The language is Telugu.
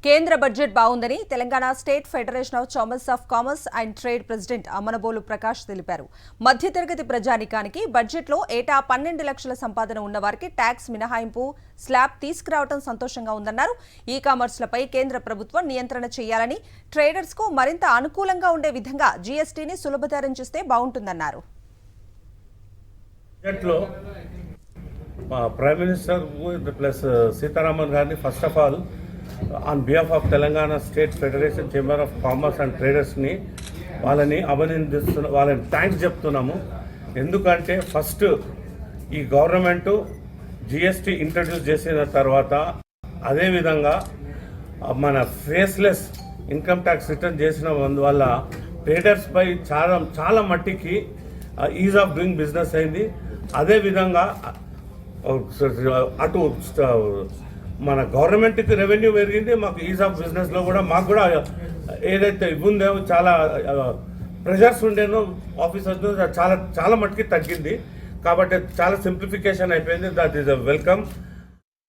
కేంద్ర బడ్జెట్ బాగుందని Telangana state federation of chambers of commerce and trade president Ammanabolu Prakash తెలిపారు. మధ్యతరగతి ప్రజానీకానికి బడ్జెట్లో ఏటా 12 లక్షల సంపాదన ఉన్నవారికి ట్యాక్స్ మినహాయింపు స్లాబ్ తీసుకురావడం సంతోషంగా ఉందన్నారు. ఈ కామర్స్లపై కేంద్ర ప్రభుత్వం నియంత్రణ చేయాలని, ట్రేడర్స్ కు మరింత అనుకూలంగా ఉండే విధంగా జీఎస్టీని సులభతరం చేస్తే బాగుంటుందన్నారు. ప్రైమ్ మినిస్టర్ ప్లస్ సీతారామన్ గారిని first of all on behalf of Telangana state federation chamber of commerce and ట్రేడర్స్ని వాళ్ళని వాళ్ళని థ్యాంక్స్ చెప్తున్నాము. ఎందుకంటే ఫస్ట్ ఈ గవర్నమెంటు జిఎస్టీ ఇంట్రడ్యూస్ చేసిన తర్వాత అదేవిధంగా మన ఫేస్లెస్ ఇన్కమ్ ట్యాక్స్ రిటర్న్ చేసిన వల్ల ట్రేడర్స్పై చాలా మట్టికి ఈజ్ ఆఫ్ డూయింగ్ బిజినెస్ అయింది. అదేవిధంగా అటు మన గవర్నమెంట్కి రెవెన్యూ పెరిగింది, మాకు ఈజ్ ఆఫ్ బిజినెస్లో కూడా మాకు కూడా ఏదైతే ఉందో చాలా ప్రెషర్స్ ఉండేనో ఆఫీసర్స్ చాలా మట్టుకి తగ్గింది. కాబట్టి చాలా సింప్లిఫికేషన్ అయిపోయింది. That is welcome.